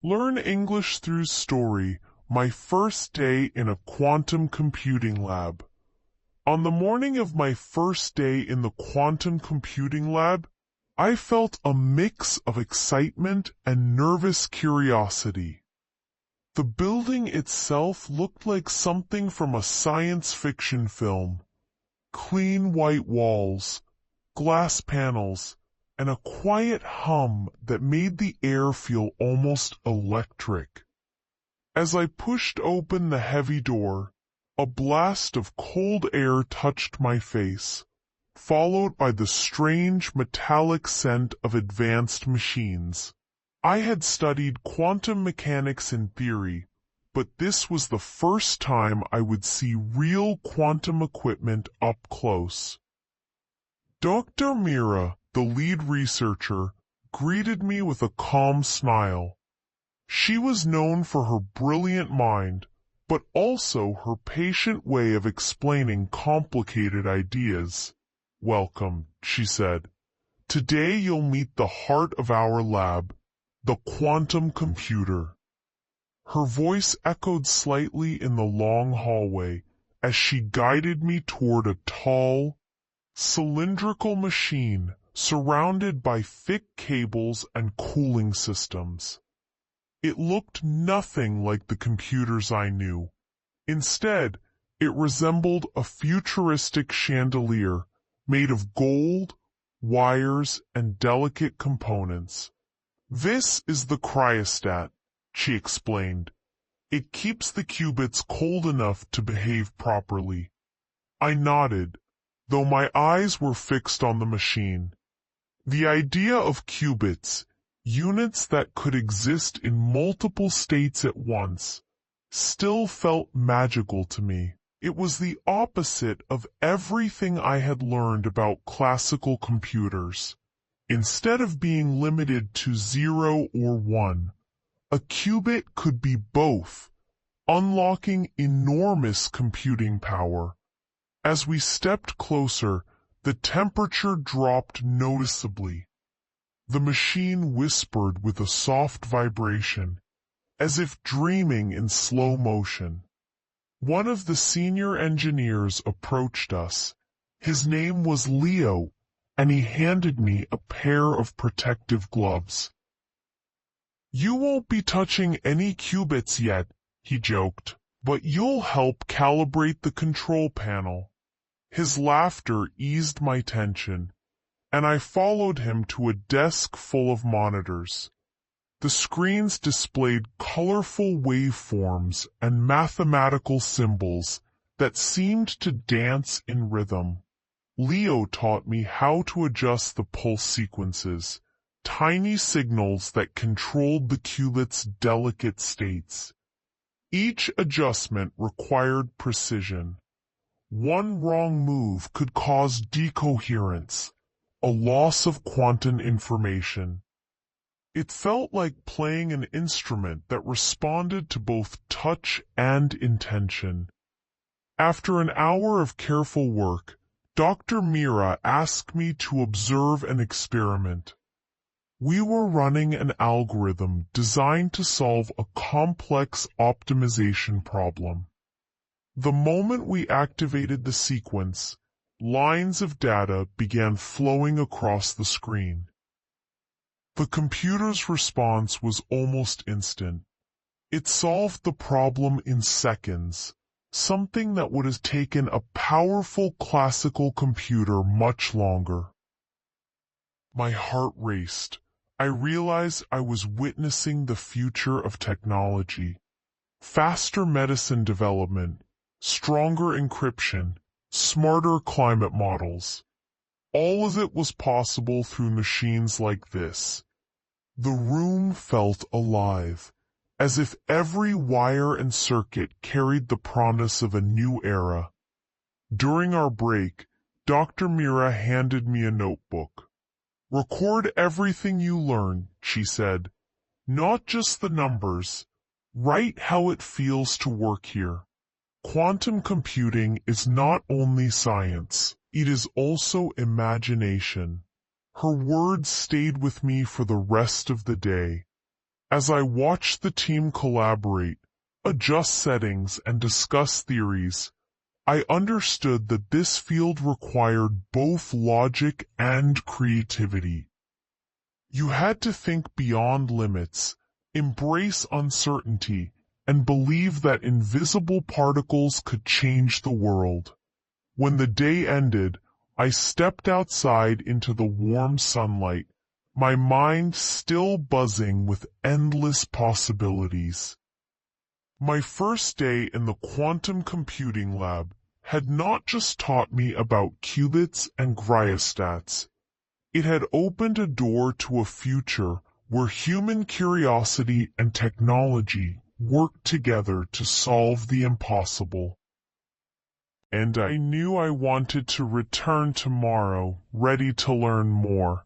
Learn English through story, my first day in a quantum computing lab. On the morning of my first day in the quantum computing lab, I felt a mix of excitement and nervous curiosity. The building itself looked like something from a science fiction film. Clean white walls, glass panels, and a quiet hum that made the air feel almost electric. As I pushed open the heavy door, a blast of cold air touched my face, followed by the strange metallic scent of advanced machines. I had studied quantum mechanics in theory, but this was the first time I would see real quantum equipment up close. Dr. Mira, the lead researcher, greeted me with a calm smile. She was known for her brilliant mind, but also her patient way of explaining complicated ideas. "Welcome," she said. "Today you'll meet the heart of our lab, the quantum computer." Her voice echoed slightly in the long hallway as she guided me toward a tall, cylindrical machine surrounded by thick cables and cooling systems. It looked nothing like the computers I knew. Instead, it resembled a futuristic chandelier made of gold, wires, and delicate components. "This is the cryostat," she explained. "It keeps the qubits cold enough to behave properly." I nodded, though my eyes were fixed on the machine. The idea of qubits, units that could exist in multiple states at once, still felt magical to me. It was the opposite of everything I had learned about classical computers. Instead of being limited to 0 or 1, a qubit could be both, unlocking enormous computing power. As we stepped closer, the temperature dropped noticeably. The machine whispered with a soft vibration, as if dreaming in slow motion. One of the senior engineers approached us. His name was Leo, and he handed me a pair of protective gloves. "You won't be touching any qubits yet," he joked, "but you'll help calibrate the control panel." His laughter eased my tension, and I followed him to a desk full of monitors. The screens displayed colorful waveforms and mathematical symbols that seemed to dance in rhythm. Leo taught me how to adjust the pulse sequences, tiny signals that controlled the qubit's delicate states. Each adjustment required precision. One wrong move could cause decoherence, a loss of quantum information. It felt like playing an instrument that responded to both touch and intention. After an hour of careful work, Dr. Mira asked me to observe an experiment. We were running an algorithm designed to solve a complex optimization problem. The moment we activated the sequence, lines of data began flowing across the screen. The computer's response was almost instant. It solved the problem in seconds, something that would have taken a powerful classical computer much longer. My heart raced. I realized I was witnessing the future of technology. Faster medicine development, stronger encryption, smarter climate models. All of it was possible through machines like this. The room felt alive, as if every wire and circuit carried the promise of a new era. During our break, Dr. Mira handed me a notebook. "Record everything you learn," she said. "Not just the numbers. Write how it feels to work here. Quantum computing is not only science, it is also imagination." Her words stayed with me for the rest of the day. As I watched the team collaborate, adjust settings and discuss theories, I understood that this field required both logic and creativity. You had to think beyond limits, embrace uncertainty, and believe that invisible particles could change the world. When the day ended, I stepped outside into the warm sunlight, my mind still buzzing with endless possibilities. My first day in the quantum computing lab had not just taught me about qubits and cryostats. It had opened a door to a future where human curiosity and technology worked together to solve the impossible. And I knew I wanted to return tomorrow, ready to learn more.